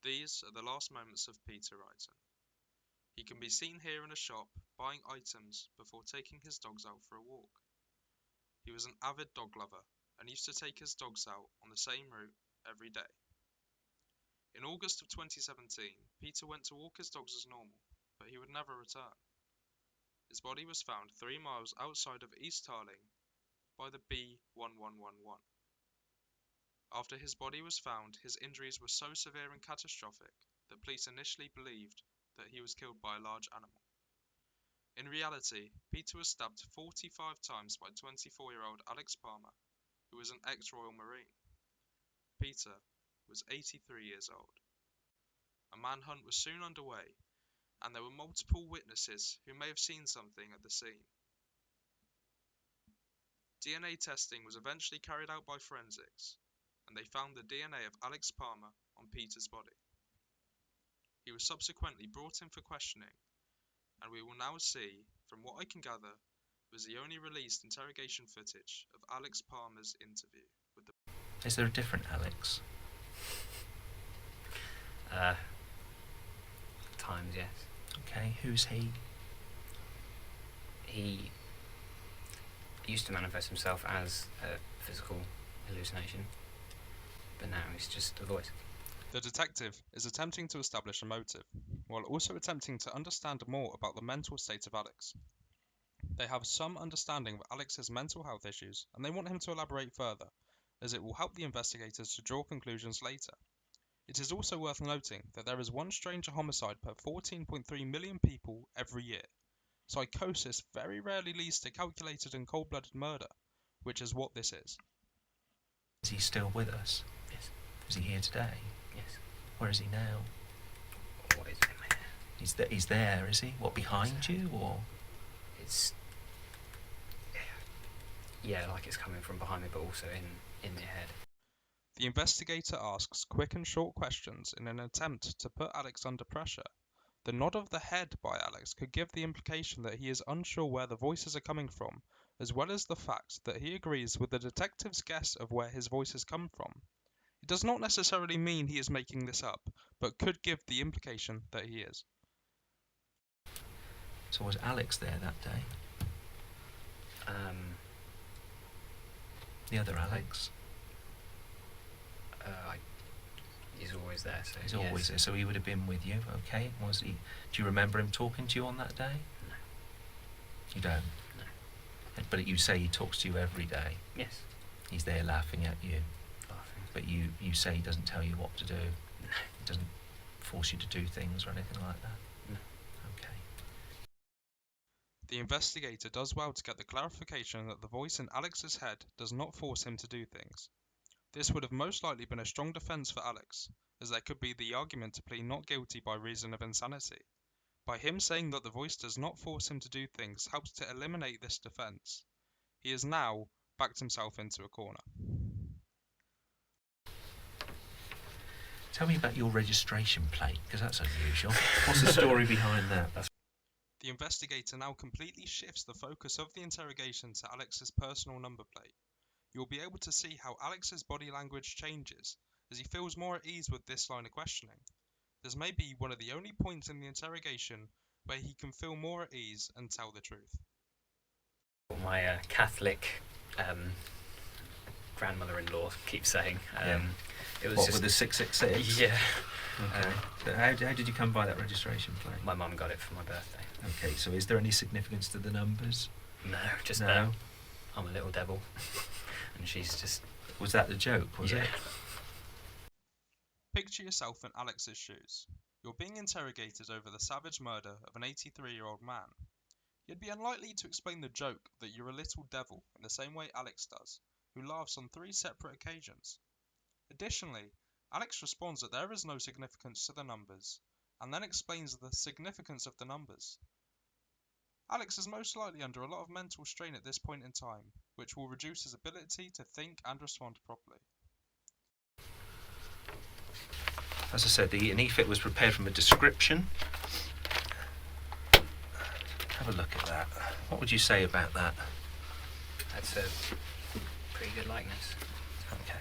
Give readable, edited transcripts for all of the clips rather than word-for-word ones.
These are the last moments of Peter Wrighton. He can be seen here in a shop buying items before taking his dogs out for a walk. He was an avid dog lover and used to take his dogs out on the same route every day. In August of 2017, Peter went to walk his dogs as normal, but he would never return. His body was found 3 miles outside of East Tarling by the B1111. After his body was found, his injuries were so severe and catastrophic that police initially believed that he was killed by a large animal. In reality, Peter was stabbed 45 times by 24-year-old Alex Palmer, who was an ex-Royal Marine. Peter was 83 years old. A manhunt was soon underway, and there were multiple witnesses who may have seen something at the scene. DNA testing was eventually carried out by forensics, and they found the DNA of Alex Palmer on Peter's body. He was subsequently brought in for questioning, and we will now see, from what I can gather, was the only released interrogation footage of Alex Palmer's interview with the... Is there a different Alex? Times, yes. Okay, who's he? He used to manifest himself as a physical hallucination, but now he's just a voice. The detective is attempting to establish a motive, while also attempting to understand more about the mental state of Alex. They have some understanding of Alex's mental health issues, and they want him to elaborate further, as it will help the investigators to draw conclusions later. It is also worth noting that there is one stranger homicide per 14.3 million people every year. Psychosis very rarely leads to calculated and cold-blooded murder, which is what this is. Is he still with us? Yes. Is he here today? Yes. Where is he now? What is it? He's there, is he? What, behind you, or...? It's... Yeah, like it's coming from behind me, but also in my head. The investigator asks quick and short questions in an attempt to put Alex under pressure. The nod of the head by Alex could give the implication that he is unsure where the voices are coming from, as well as the fact that he agrees with the detective's guess of where his voices come from. It does not necessarily mean he is making this up, but could give the implication that he is. So was Alex there that day? The other Alex? He's always there, so He's yes. always there, so he would have been with you, okay? Was he? Do you remember him talking to you on that day? No. You don't? No. But you say he talks to you every day? Yes. He's there laughing at you? Laughing. But you say he doesn't tell you what to do? No. He doesn't force you to do things or anything like that? No. Okay. The investigator does well to get the clarification that the voice in Alex's head does not force him to do things. This would have most likely been a strong defence for Alex, as there could be the argument to plead not guilty by reason of insanity. By him saying that the voice does not force him to do things helps to eliminate this defence. He has now backed himself into a corner. Tell me about your registration plate, because that's unusual. What's the story behind that? The investigator now completely shifts the focus of the interrogation to Alex's personal number plate. You'll be able to see how Alex's body language changes as he feels more at ease with this line of questioning. This may be one of the only points in the interrogation where he can feel more at ease and tell the truth. My Catholic grandmother-in-law keeps saying. It was what, just with the 666? Yeah. Okay. So how did you come by that registration plate? My mum got it for my birthday. Okay, so is there any significance to the numbers? No, just No. I'm a little devil. And she's just... Was that the joke, was it? Picture yourself in Alex's shoes. You're being interrogated over the savage murder of an 83-year-old man. You'd be unlikely to explain the joke that you're a little devil in the same way Alex does, who laughs on 3 separate occasions. Additionally, Alex responds that there is no significance to the numbers, and then explains the significance of the numbers. Alex is most likely under a lot of mental strain at this point in time, which will reduce his ability to think and respond properly. As I said, the EFIT was prepared from a description. Have a look at that. What would you say about that? That's a pretty good likeness. Okay.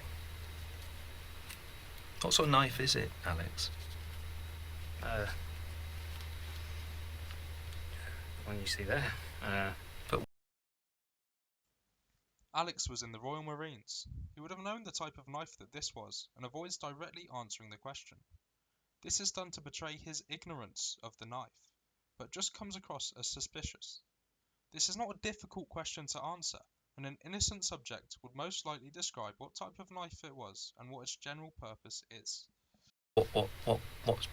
What sort of knife is it, Alex? The one you see there. Alex was in the Royal Marines. He would have known the type of knife that this was, and avoids directly answering the question. This is done to betray his ignorance of the knife, but just comes across as suspicious. This is not a difficult question to answer, and an innocent subject would most likely describe what type of knife it was and what its general purpose is.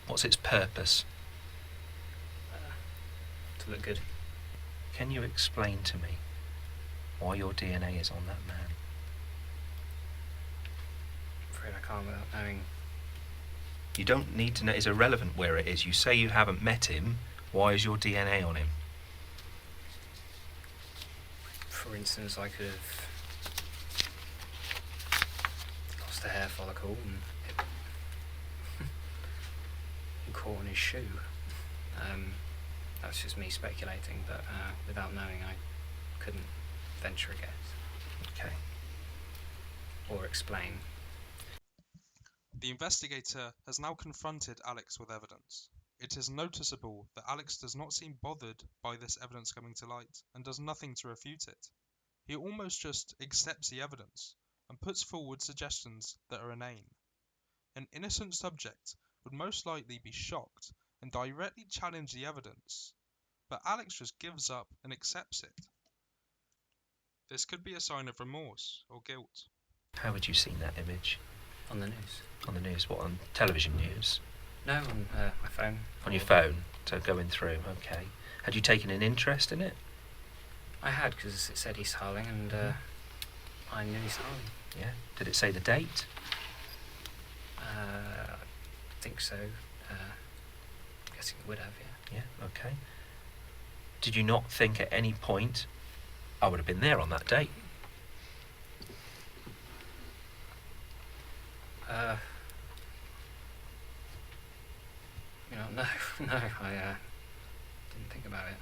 What's its purpose? To look good. Can you explain to me why your DNA is on that man? I'm afraid I can't without knowing. You don't need to know. It's irrelevant where it is. You say you haven't met him. Why is your DNA on him? For instance, I could have lost a hair follicle and it caught on his shoe. That's just me speculating, but without knowing, I couldn't venture a guess. Okay. Or explain. The investigator has now confronted Alex with evidence. It is noticeable that Alex does not seem bothered by this evidence coming to light and does nothing to refute it. He almost just accepts the evidence and puts forward suggestions that are inane. An innocent subject would most likely be shocked and directly challenge the evidence, but Alex just gives up and accepts it. This could be a sign of remorse or guilt. How had you seen that image? On the news. On the news? What, on television news? No, on my phone. On your phone? So going through, okay. Had you taken an interest in it? I had, because it said East Harling, and I knew East Harling. Yeah. Did it say the date? I think so. Guessing it would have, yeah. Yeah, okay. Did you not think at any point, I would have been there on that date? No, I didn't think about it.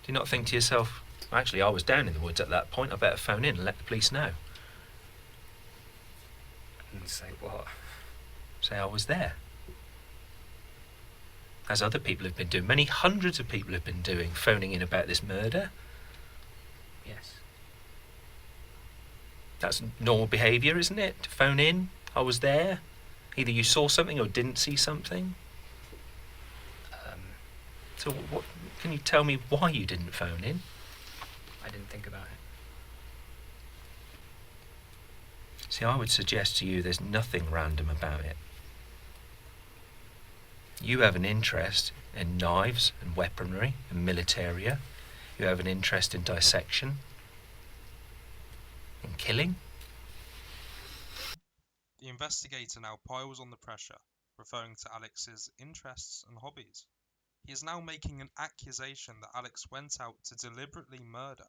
Do you not think to yourself, actually, I was down in the woods at that point, I better phone in and let the police know? And say what? Say I was there. As other people have been doing, many hundreds of people have been doing, phoning in about this murder. Yes. That's normal behaviour, isn't it? To phone in, I was there. Either you saw something or didn't see something. So what? Can you tell me why you didn't phone in? I didn't think about it. See, I would suggest to you there's nothing random about it. You have an interest in knives and weaponry and militaria. You have an interest in dissection, in killing. The investigator now piles on the pressure, referring to Alex's interests and hobbies. He is now making an accusation that Alex went out to deliberately murder.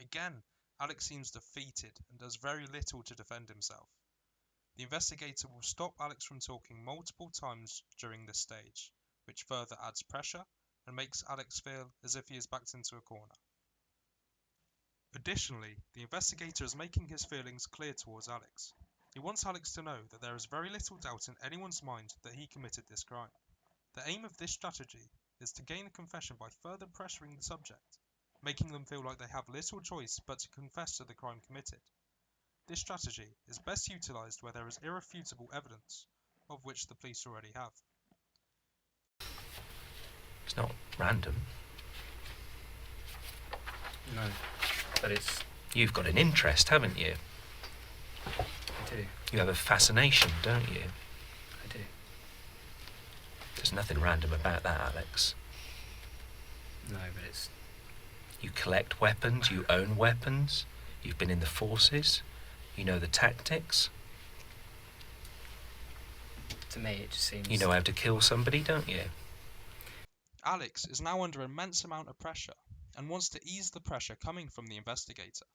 Again, Alex seems defeated and does very little to defend himself. The investigator will stop Alex from talking multiple times during this stage, which further adds pressure and makes Alex feel as if he is backed into a corner. Additionally, the investigator is making his feelings clear towards Alex. He wants Alex to know that there is very little doubt in anyone's mind that he committed this crime. The aim of this strategy is to gain a confession by further pressuring the subject, making them feel like they have little choice but to confess to the crime committed. This strategy is best utilised where there is irrefutable evidence, of which the police already have. It's not random. No, but it's... You've got an interest, haven't you? I do. You have a fascination, don't you? I do. There's nothing random about that, Alex. No, but it's... You collect weapons, you own weapons, you've been in the forces, you know the tactics. To me, it just seems... You know how to kill somebody, don't you? Alex is now under immense amount of pressure and wants to ease the pressure coming from the investigator,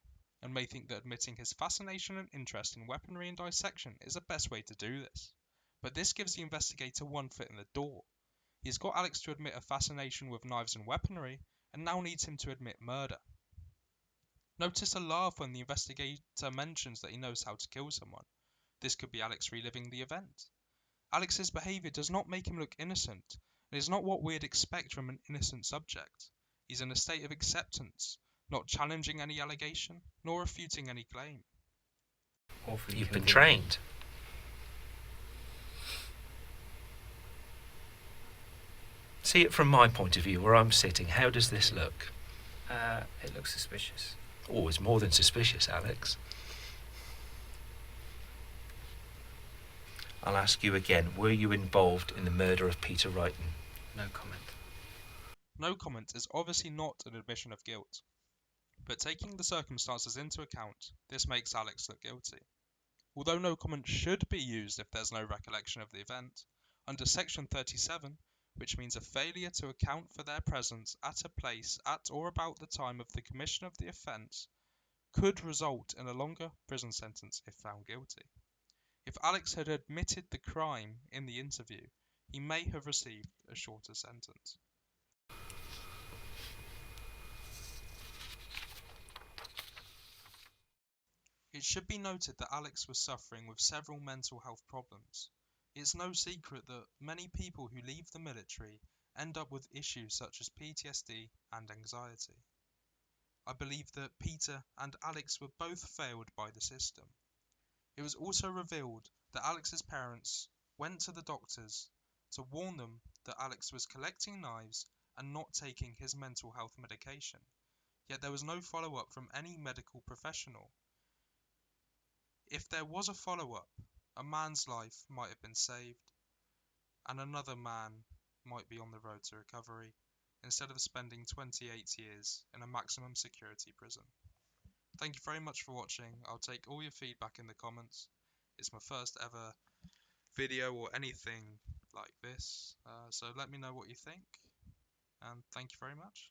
and may think that admitting his fascination and interest in weaponry and dissection is the best way to do this. But this gives the investigator one foot in the door. He's got Alex to admit a fascination with knives and weaponry, and now needs him to admit murder. Notice a laugh when the investigator mentions that he knows how to kill someone. This could be Alex reliving the event. Alex's behaviour does not make him look innocent, It is not what we'd expect from an innocent subject. He's in a state of acceptance, not challenging any allegation, nor refuting any claim. Awfully You've been convincing. trained. See it from my point of view, where I'm sitting. How does this look? It looks suspicious. Oh, it's more than suspicious, Alex. I'll ask you again. Were you involved in the murder of Peter Wrighton? No comment. No comment is obviously not an admission of guilt, but taking the circumstances into account, this makes Alex look guilty. Although no comment should be used if there's no recollection of the event, under Section 37, which means a failure to account for their presence at a place at or about the time of the commission of the offence, could result in a longer prison sentence if found guilty. If Alex had admitted the crime in the interview, he may have received a shorter sentence. It should be noted that Alex was suffering with several mental health problems. It's no secret that many people who leave the military end up with issues such as PTSD and anxiety. I believe that Peter and Alex were both failed by the system. It was also revealed that Alex's parents went to the doctors to warn them that Alex was collecting knives and not taking his mental health medication, yet there was no follow-up from any medical professional. If there was a follow-up, a man's life might have been saved, and another man might be on the road to recovery, instead of spending 28 years in a maximum security prison. Thank you very much for watching. I'll take all your feedback in the comments. It's my first ever video or anything like this, so let me know what you think, and thank you very much.